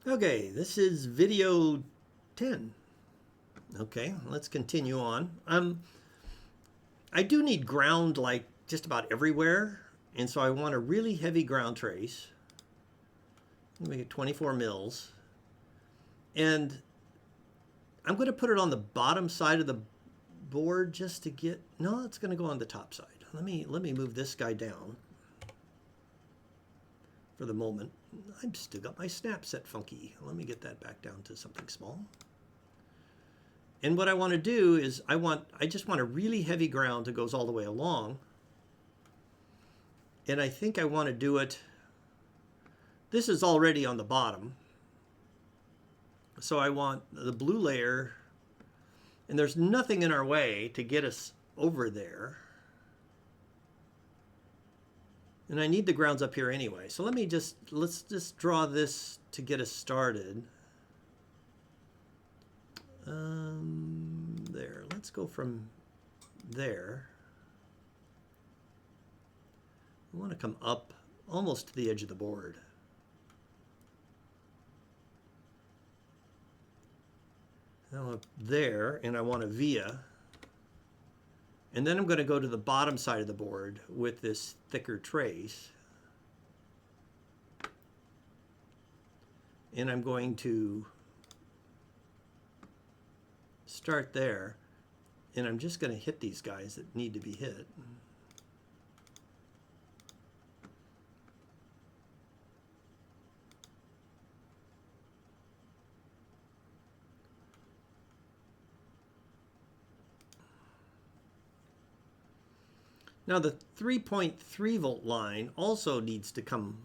Okay, this is video 10. Okay, let's continue on. I do need ground like just about everywhere, and so I want a really heavy ground trace. Let me make it 24 mils. And I'm going to put it on the bottom side of the board just to get, no, it's going to go on the top side. Let me move this guy down for the moment. I've still got my snap set funky. Let me get that back down to something small. And what I want to do is I just want a really heavy ground that goes all the way along. And I think I want to do it, this is already on the bottom. So I want the blue layer, and there's nothing in our way to get us over there. And I need the grounds up here anyway. So let's just draw this to get us started. There, let's go from there. I want to come up almost to the edge of the board. Now up there, and I want a via. And then I'm going to go to the bottom side of the board with this thicker trace. And I'm going to start there. And I'm just going to hit these guys that need to be hit. Now the 3.3 volt line also needs to come.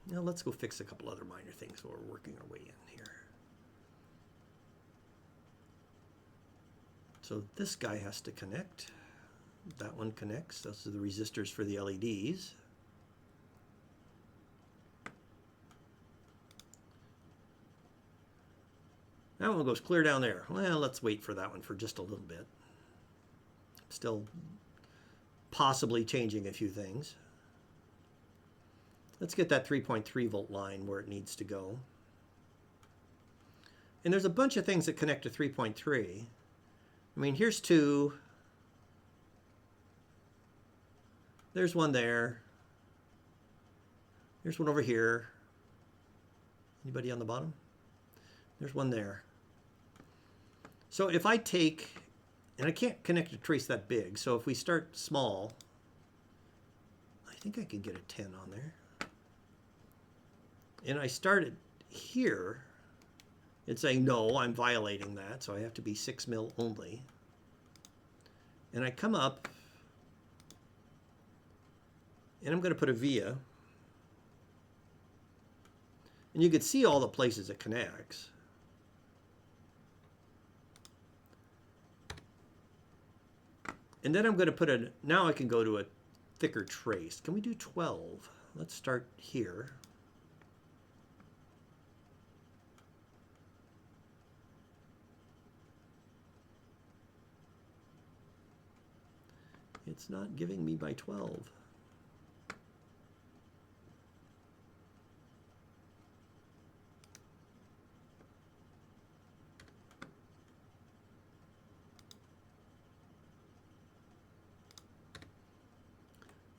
Now let's go fix a couple other minor things while we're working our way in here. So this guy has to connect. That one connects. Those are the resistors for the LEDs. That one goes clear down there. Well, let's wait for that one for just a little bit. Still possibly changing a few things. Let's get that 3.3 volt line where it needs to go. And there's a bunch of things that connect to 3.3. I mean, here's two. There's one there. There's one over here. Anybody on the bottom? There's one there. So if I take, and I can't connect a trace that big, so if we start small, I think I can get a 10 on there. And I started here, it's saying, no, I'm violating that, so I have to be 6 mil only. And I come up, and I'm going to put a via. And you can see all the places it connects. And then I'm going to put a, now I can go to a thicker trace. Can we do 12? Let's start here. It's not giving me by 12.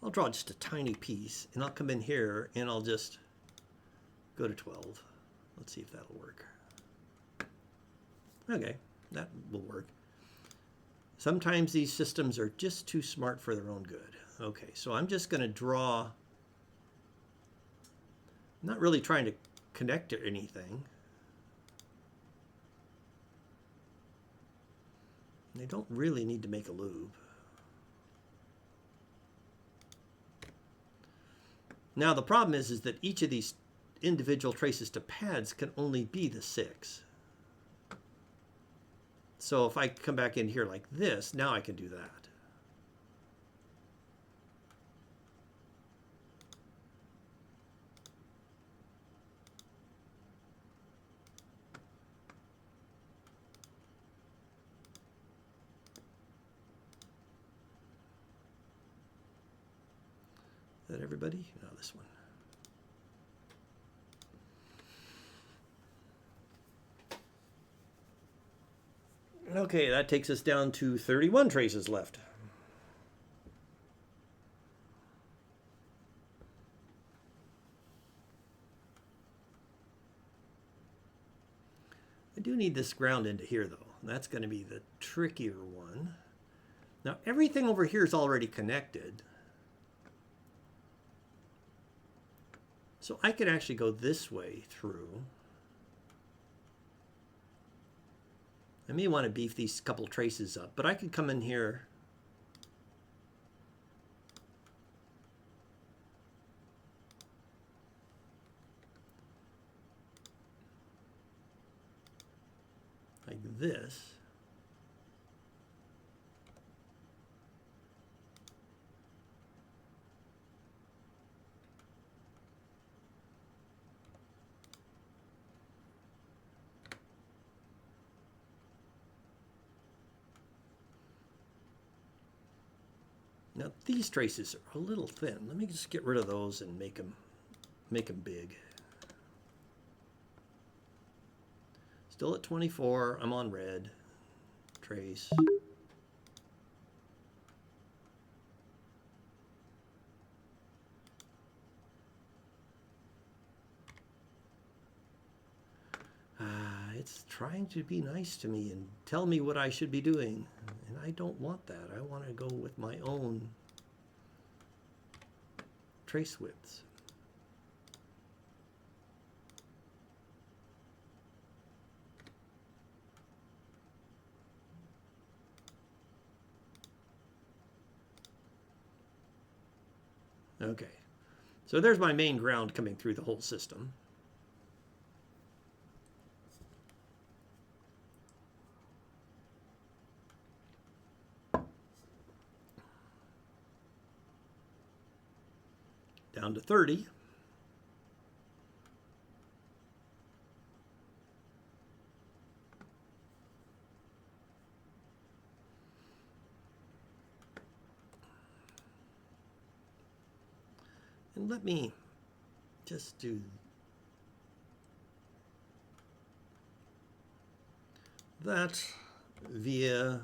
I'll draw just a tiny piece, and I'll come in here, and I'll just go to 12. Let's see if that'll work. Okay, that will work. Sometimes these systems are just too smart for their own good. Okay, so I'm just going to draw. I'm not really trying to connect to anything. They don't really need to make a loop. Now the problem is that each of these individual traces to pads can only be the 6. So if I come back in here like this, now I can do that. Is that everybody? No, this one. Okay, that takes us down to 31 traces left. I do need this ground into here though. That's going to be the trickier one. Now everything over here is already connected. So I could actually go this way through. I may want to beef these couple traces up, but I could come in here. Like this. Now these traces are a little thin. Let me just get rid of those and make them big. Still at 24, I'm on red. Trace. It's trying to be nice to me and tell me what I should be doing. And I don't want that. I want to go with my own trace widths. Okay, so there's my main ground coming through the whole system. Down to 30. And let me just do that via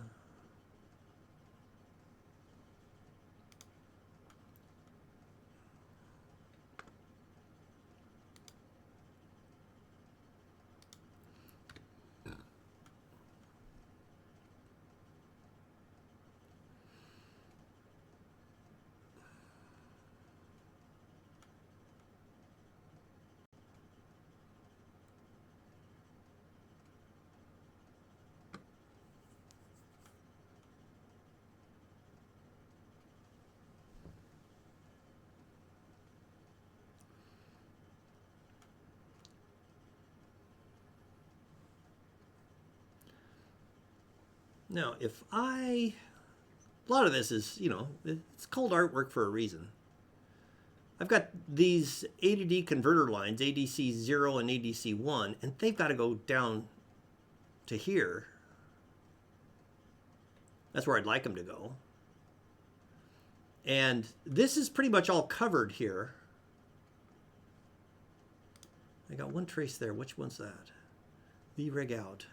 now, a lot of this is, it's called artwork for a reason. I've got these A to D converter lines, ADC 0 and ADC 1, and they've got to go down to here. That's where I'd like them to go. And this is pretty much all covered here. I got one trace there. Which one's that? V-rig out.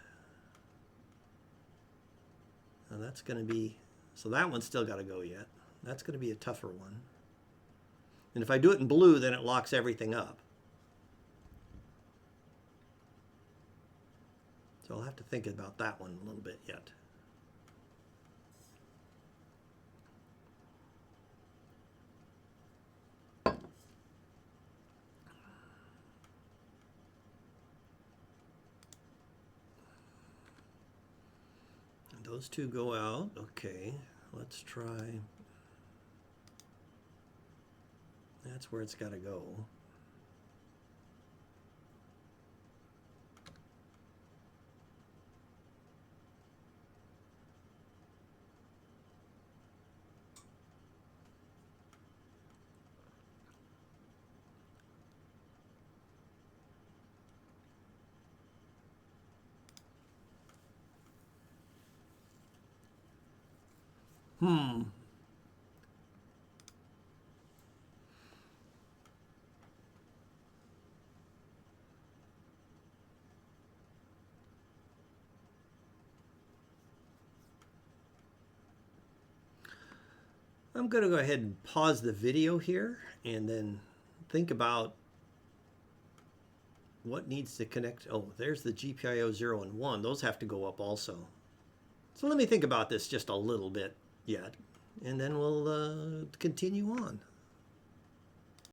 And that's going to be, so that one's still got to go yet. That's going to be a tougher one. And if I do it in blue, then it locks everything up. So I'll have to think about that one a little bit yet. Those two go out. Okay, let's try. That's where it's got to go. I'm going to go ahead and pause the video here and then think about what needs to connect. Oh, there's the GPIO 0 and 1. Those have to go up also. So let me think about this just a little bit yet, and then we'll continue on.